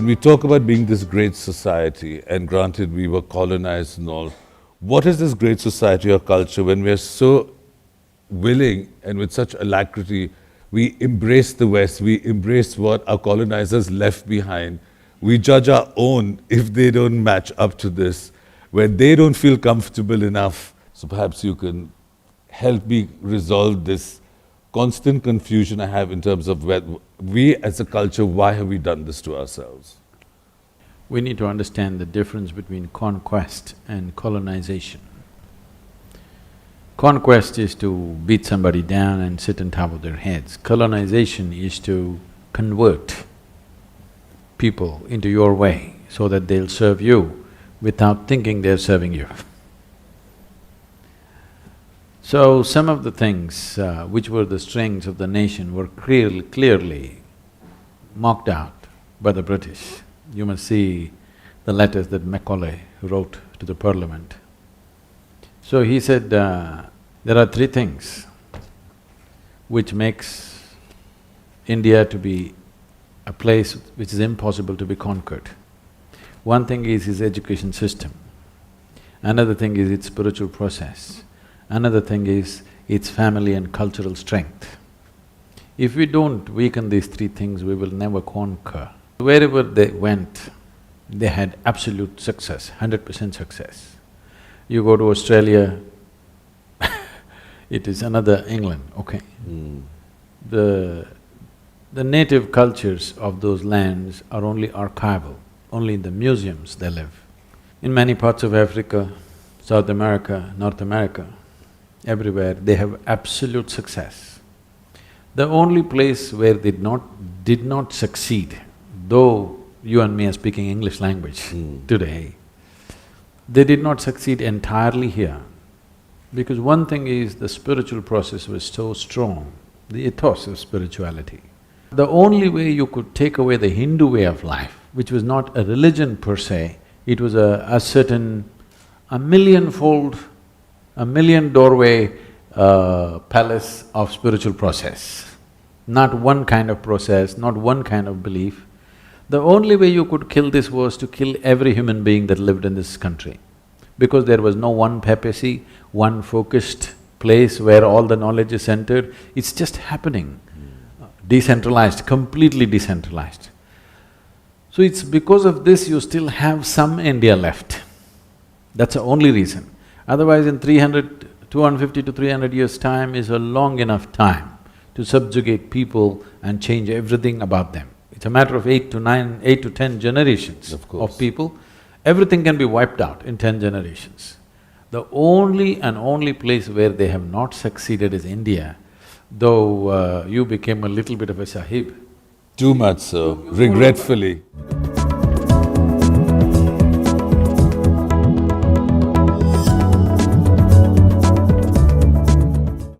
When we talk about being this great society, and granted we were colonized and all, what is this great society or culture when we are so willing and with such alacrity, we embrace the West, we embrace what our colonizers left behind. We judge our own if they don't match up to this, where they don't feel comfortable enough. So perhaps you can help me resolve this constant confusion I have in terms of where we as a culture, why have we done this to ourselves? We need to understand the difference between conquest and colonization. Conquest is to beat somebody down and sit on top of their heads. Colonization is to convert people into your way so that they'll serve you without thinking they're serving you. So some of the things which were the strengths of the nation were clearly marked out by the British. You must see the letters that Macaulay wrote to the Parliament. So he said, there are three things which makes India to be a place which is impossible to be conquered. One thing is its education system, another thing is its spiritual process, another thing is its family and cultural strength. If we don't weaken these three things, we will never conquer. Wherever they went, they had absolute success, 100% success. You go to Australia, it is another England, okay? The native cultures of those lands are only archival, only in the museums they live. In many parts of Africa, South America, North America, everywhere, they have absolute success. The only place where they did not succeed, though you and me are speaking English language today, they did not succeed entirely here. Because one thing is the spiritual process was so strong, the ethos of spirituality. The only way you could take away the Hindu way of life, which was not a religion per se, it was a certain, a million-fold, a million-doorway palace of spiritual process. Not one kind of process, not one kind of belief. The only way you could kill this was to kill every human being that lived in this country. Because there was no one papacy, one focused place where all the knowledge is centered, it's just happening. Decentralized, completely decentralized. So it's because of this you still have some India left. That's the only reason. Otherwise in 250 to 300 years' time is a long enough time to subjugate people and change everything about them. It's a matter of 8 to 10 generations of people. Everything can be wiped out in 10 generations. The only place where they have not succeeded is India, though you became a little bit of a sahib. Too much so, regretfully.